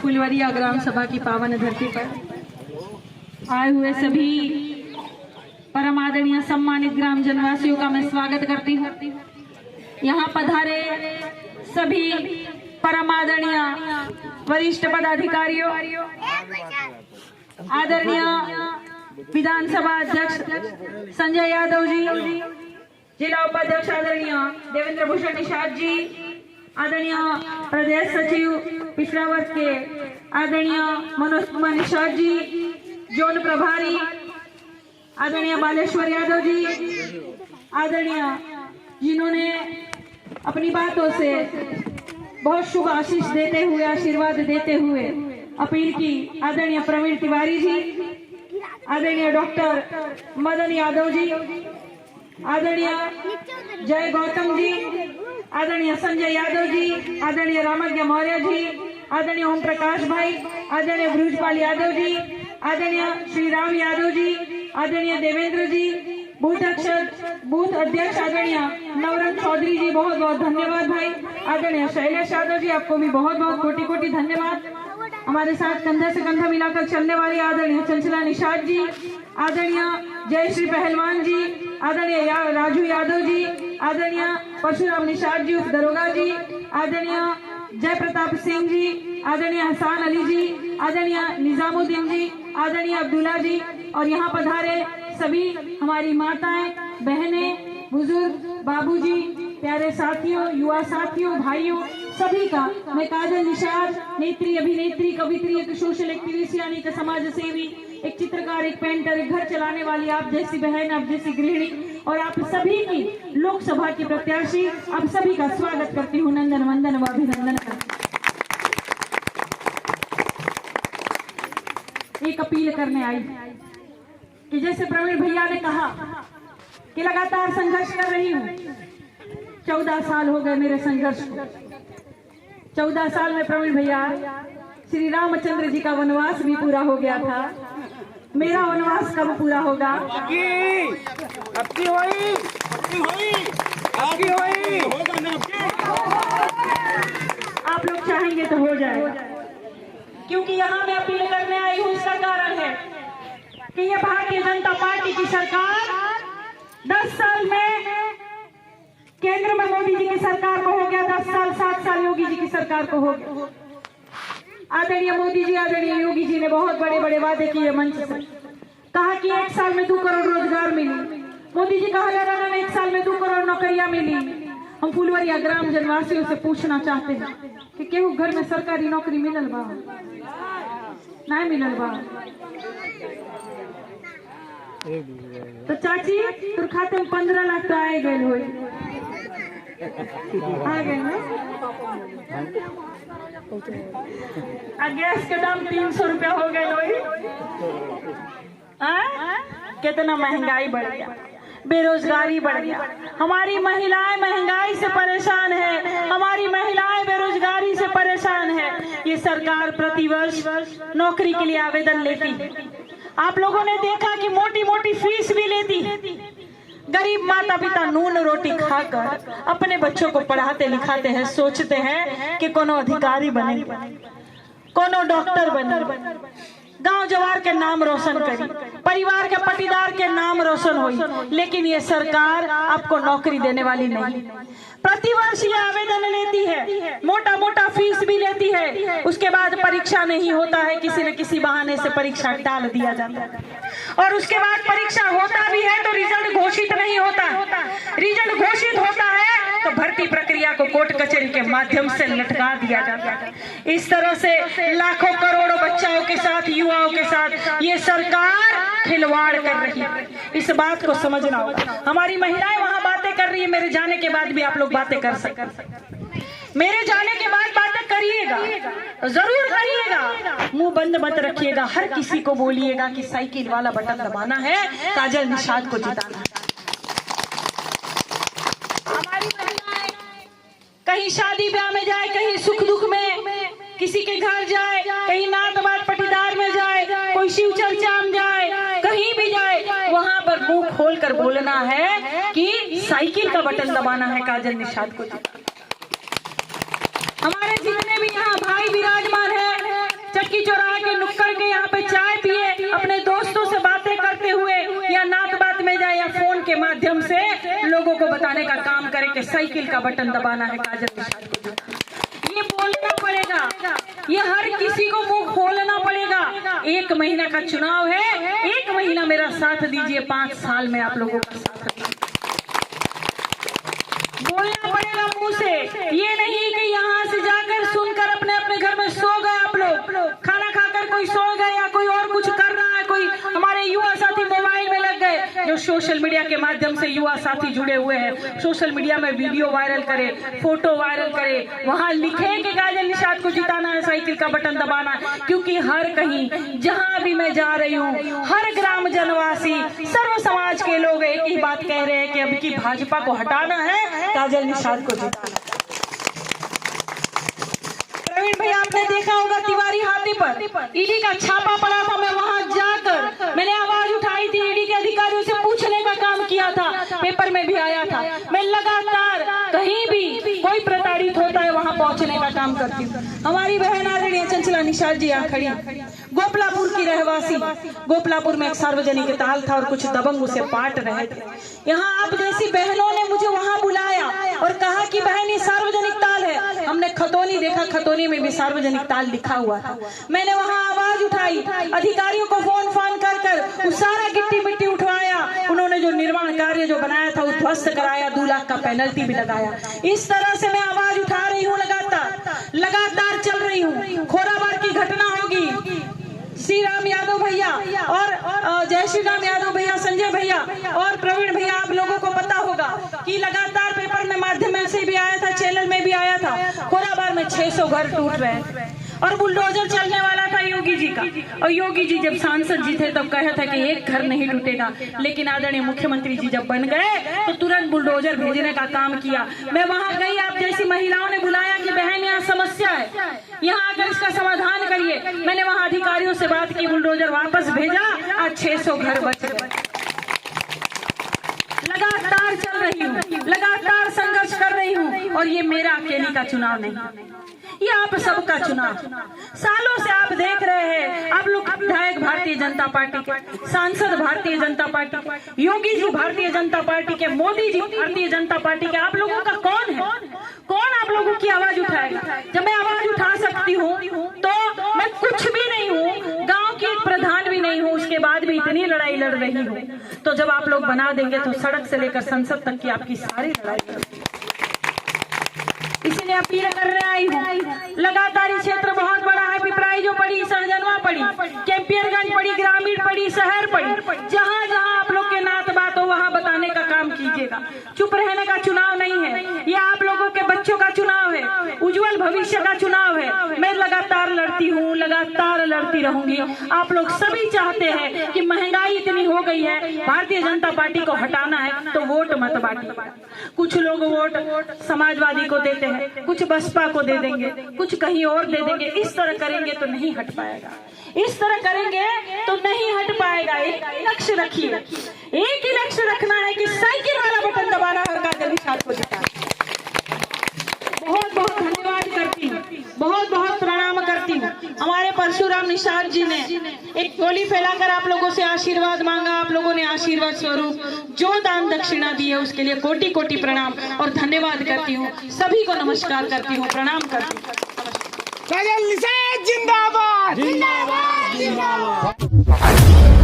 फुलवरिया ग्राम सभा की पावन धरती पर आए हुए सभी परम आदरणीय सम्मानित ग्राम जनवासियों का मैं स्वागत करती हूँ। यहाँ पधारे सभी परम आदरणीय वरिष्ठ पदाधिकारियों, आदरणीय विधानसभा अध्यक्ष संजय यादव जी, जिला उपाध्यक्ष आदरणीय देवेंद्र भूषण निषाद जी, आदरणीय प्रदेश सचिव पिछड़ा वर्ग के आदरणीय मनोज कुमार निषाद जी, जोन प्रभारी आदरणीय बालेश्वर यादव जी, आदरणीय जिन्होंने अपनी बातों से बहुत शुभ आशीष देते हुए, आशीर्वाद देते हुए अपील की, आदरणीय प्रवीण तिवारी जी, आदरणीय डॉक्टर मदन यादव जी, आदरणीय जय गौतम जी, आदरणीय संजय यादव जी, आदरणीय रामज्ञ मौर्य जी, आदरणीय ओम प्रकाश भाई, आदरणीय ब्रजपाल यादव जी, आदरणीय श्री राम यादव जी, आदरणीय देवेंद्र जी, बूथ अध्यक्ष आदरणीय नवरंग चौधरी जी, बहुत बहुत धन्यवाद भाई। आदरणीय शैलेश यादव जी, आपको भी बहुत बहुत कोटि कोटि धन्यवाद। हमारे साथ कंधा से कंधा मिलाकर चलने वाले आदरणीय चंचला निषाद जी, आदरणीय जयश्री पहलवान जी, आदरणीय राजू यादव जी, आदरणीय परशुराम निषाद जी दरोगा जी, आदरणीय जय प्रताप सिंह जी, आदरणीय हसान अली जी, आदरणीय निजामुद्दीन जी, आदरणीय अब्दुल्ला जी, और यहाँ पधारे सभी हमारी माताएं, बहनें, बुजुर्ग, बाबूजी, प्यारे साथियों, युवा साथियों, भाइयों, सभी का मैं काजल निषाद, नेत्री, अभिनेत्री, कवित्री, एक सोशल एक्टिविस्ट यानी कि समाज सेवी, एक चित्रकार, एक पेंटर, एक घर चलाने वाली आप जैसी बहन, आप जैसी गृहिणी और आप सभी की लोकसभा की प्रत्याशी, आप सभी का स्वागत करती हूँ, नंदन वंदन व अभिनंदन करती। एक अपील करने आई कि जैसे प्रवीण भैया ने कहा कि लगातार संघर्ष कर रही हूँ, 14 साल हो गए मेरे संघर्ष को। 14 साल में प्रवीण भैया श्री रामचंद्र जी का वनवास भी पूरा हो गया था। मेरा वनवास कब पूरा होगा? आप लोग चाहेंगे तो हो जाएगा, क्योंकि यहाँ मैं अपील करने आई हूँ। इसका कारण है कि ये भारतीय जनता पार्टी की सरकार 10 साल में केंद्र में मोदी जी की सरकार को हो गया, 10 साल 7 साल योगी जी की सरकार को हो गया। आदरणीय मोदी जी, आदरणीय योगी जी ने बहुत बड़े बड़े वादे किए मंच से, कहा कि 1 साल में 2 करोड़ रोजगार मिली। मोदी जी कहा जा रहा है 1 साल में 2 करोड़ नौकरियां मिली। हम फुलवरिया ग्राम जनवासियों से पूछना चाहते हैं कि केहू घर में सरकारी नौकरी मिलल बा? नहीं मिलल बा। तो चाची तुर खाते में 15 लाख तो आए गए हो, आ गए ना? गैस के दाम 300 रुपया हो गए हो। कितना महंगाई बढ़ गया, बेरोजगारी बढ़ गया। हमारी महिलाएं महंगाई से परेशान है, हमारी महिलाएं बेरोजगारी से परेशान है। ये सरकार प्रतिवर्ष नौकरी के लिए आवेदन लेती है। आप लोगों ने देखा कि मोटी मोटी फीस भी लेती है। गरीब माता पिता नून रोटी खाकर अपने बच्चों को पढ़ाते लिखाते हैं, सोचते हैं कि कोनो अधिकारी बने, कोनो डॉक्टर बने, गांव जवार के नाम रोशन करी, परिवार के पटीदार के नाम रोशन होई। लेकिन ये सरकार आपको नौकरी देने वाली नहीं। प्रतिवर्ष ये आवेदन लेती है, मोटा मोटा फीस भी लेती है, उसके बाद परीक्षा नहीं होता है, किसी न किसी बहाने से परीक्षा टाल दिया जाता है, और उसके बाद परीक्षा होता भी है तो रिजल्ट घोषित नहीं होता। रिजल्ट घोषित होता है तो भर्ती प्रक्रिया को कोर्ट कचहरी के माध्यम से लटका दिया जाता है। इस तरह से लाखों करोड़ों बच्चों के साथ, युवाओं के साथ ये सरकार खिलवाड़ कर रही है। इस बात को समझना होगा। हमारी महिलाएं वहां बातें कर रही है, मेरे जाने के बाद भी आप लोग बातें कर सकते, मेरे जाने के बाद बातें करिएगा, जरूर करिएगा, मुंह बंद मत रखिएगा। हर किसी को बोलिएगा कि साइकिल वाला बटन दबाना है, काजल निषाद को जिताना है। हमारी महिलाएं कहीं शादी ब्याह में जाए, कहीं सुख दुख में किसी के घर जाए, कहीं नातबात पटीदार में जाए, कोई शिव चर्चा में जाए, कहीं भी जाए, वहां पर मुंह खोल कर बोलना है कि साइकिल का बटन दबाना है, काजल निषाद को जिताना। हमारे जितने भी यहाँ भाई विराजमान हैं, करके साइकिल का बटन दबाना है काजल निषाद को जिताना। ये बोलना पड़ेगा, ये हर किसी को मुंह खोलना पड़ेगा। 1 महीना का चुनाव है, 1 महीना मेरा साथ दीजिए, 5 साल में आप लोगों का साथ दीजिए। बोलना पड़ेगा मुंह से, ये नहीं कि यहाँ से जाकर सुनकर अपने अपने घर में सो गए। आप लोग खाना खाकर कोई सो गए या कोई और कुछ कर रहा है, कोई हमारे युवा साथी मोबाइल में लग गए, जो सोशल मीडिया के माध्यम से युवा साथी जुड़े हुए हैं, सोशल मीडिया में वीडियो वायरल करे, फोटो वायरल करे, वहां लिखे कि काजल निषाद को जिताना है, साइकिल का बटन दबाना है। क्योंकि हर कहीं जहां भी मैं जा रही हूँ, हर ग्राम जनवासी, सर्व समाज के लोग एक ही बात कह रहे हैं कि अब की भाजपा को हटाना है, काजल निषाद को जिताना है। प्रवीण भैया, आपने देखा होगा तिवारी हाथी पर ईडी का छापा पड़ा था। मैं वहां जाकर मैंने आवाज उठाई थी, ईडी के अधिकारियों से पूछने का काम किया था, पेपर में भी आया था। मैं लगातार कहीं भी कोई प्रताड़ित होता है वहां पहुंचने का काम करती हूँ। हमारी बहन आदरणीय चंचला निषाद जी यहाँ खड़ी, गोपलापुर की रहवासी। गोपलापुर में एक सार्वजनिक ताल था और कुछ दबंग उसे पाट रहे थे। यहाँ आप जैसी बहनों ने मुझे वहां बुलाया और कहा कि बहन ये सार्वजनिक ताल है। हमने खतौनी देखा, खतौनी में भी सार्वजनिक ताल लिखा हुआ था। मैंने वहां आवाज उठाई, अधिकारियों को फोन कर कर सारा गिट्टी मिट्टी उठवाया। उन्होंने जो निर्माण कार्य जो बनाया था वो ध्वस्त कराया, 2 लाख का पेनल्टी भी लगाया। इस तरह से मैं आवाज उठा रही हूँ, लगातार चल रही हूँ। खोराबार की घटना होगी, श्री राम यादव भैया और जय श्री राम यादव भैया, संजय भैया और प्रवीण भैया, आप लोगों को पता होगा कि लगातार पेपर में माध्यम से भी आया था, चैनल में भी आया था, खोराबार में 600 घर टूट रहे हैं और बुलडोजर चलने वाला था योगी जी का। और योगी जी जब सांसद जी थे तब कहा था कि 1 घर नहीं टूटेगा, लेकिन आदरणीय मुख्यमंत्री जी जब बन गए तो तुरंत बुलडोजर भेजने का काम किया। मैं वहां गई, आप जैसी महिलाओं ने बुलाया कि बहन यहाँ समस्या है, यहाँ आकर इसका समाधान करिए। मैंने वहां अधिकारियों से बात की, बुलडोजर वापस भेजा, आज 600 घर बच गए। लगातार चल रही हूँ, लगातार संघर्ष कर रही हूँ और ये मेरा अकेले का चुनाव नहीं, ये आप सबका चुनाव। सालों से आप देख रहे हैं, आप लोग विधायक भारतीय जनता पार्टी के, सांसद भारतीय जनता पार्टी के, योगी जी भारतीय जनता पार्टी के, मोदी जी भारतीय जनता पार्टी के। आप लोगों का कौन है, कौन आप लोगों की आवाज उठाएगा? जब मैं आवाज उठा सकती हूँ तो मैं कुछ भी नहीं हूँ, गाँव की एक प्रधान भी नहीं हूँ, उसके बाद भी इतनी लड़ाई लड़ रही हूँ। तो जब आप लोग बना देंगे तो सड़क से लेकर संसद तक की आपकी सारी लड़ाई लड़ेगी। इसलिए अपील करने आई हूँ। लगातार क्षेत्र बहुत बड़ा है, पिपराइजो पड़ी, सहजनवा पड़ी, कैंपियरगंज पड़ी, ग्रामीण पड़ी, शहर पड़ी, जहाँ जहाँ आप लोग के नात बात हो वहाँ बताने का काम कीजिएगा। चुप रहने का चुनाव नहीं है, ये आप लोगों के बच्चों का चुनाव है, उज्जवल भविष्य का चुनाव है। मैं लगातार लड़ती हूँ, लगातार लड़ती रहूंगी। आप लोग सभी चाहते हैं कि महंगाई इतनी हो गई है, भारतीय जनता पार्टी को हटाना है, तो वोट मत बांटिए। कुछ लोग वोट समाजवादी को देते हैं, कुछ बसपा को दे देंगे, कुछ कहीं और दे देंगे। इस तरह करेंगे तो नहीं हट पाएगा, इस तरह करेंगे तो नहीं हट पाएगा। एक लक्ष्य रखिए, एक ही लक्ष्य रखना है कि साइकिल वाला बटन दबाना है और काजल निषाद को जिताना। बहुत बहुत धन्यवाद करती हूँ, बहुत बहुत प्रणाम करती हूँ। हमारे परशुराम निषाद जी ने एक गोली फैलाकर आप लोगों से आशीर्वाद मांगा, आप लोगों ने आशीर्वाद स्वरूप जो दान दक्षिणा दी है उसके लिए कोटि कोटि प्रणाम और धन्यवाद करती हूँ। सभी को नमस्कार करती हूँ, प्रणाम करती हूँ। काजल निषाद जिंदाबाद, जिंदाबाद, जिंदाबाद।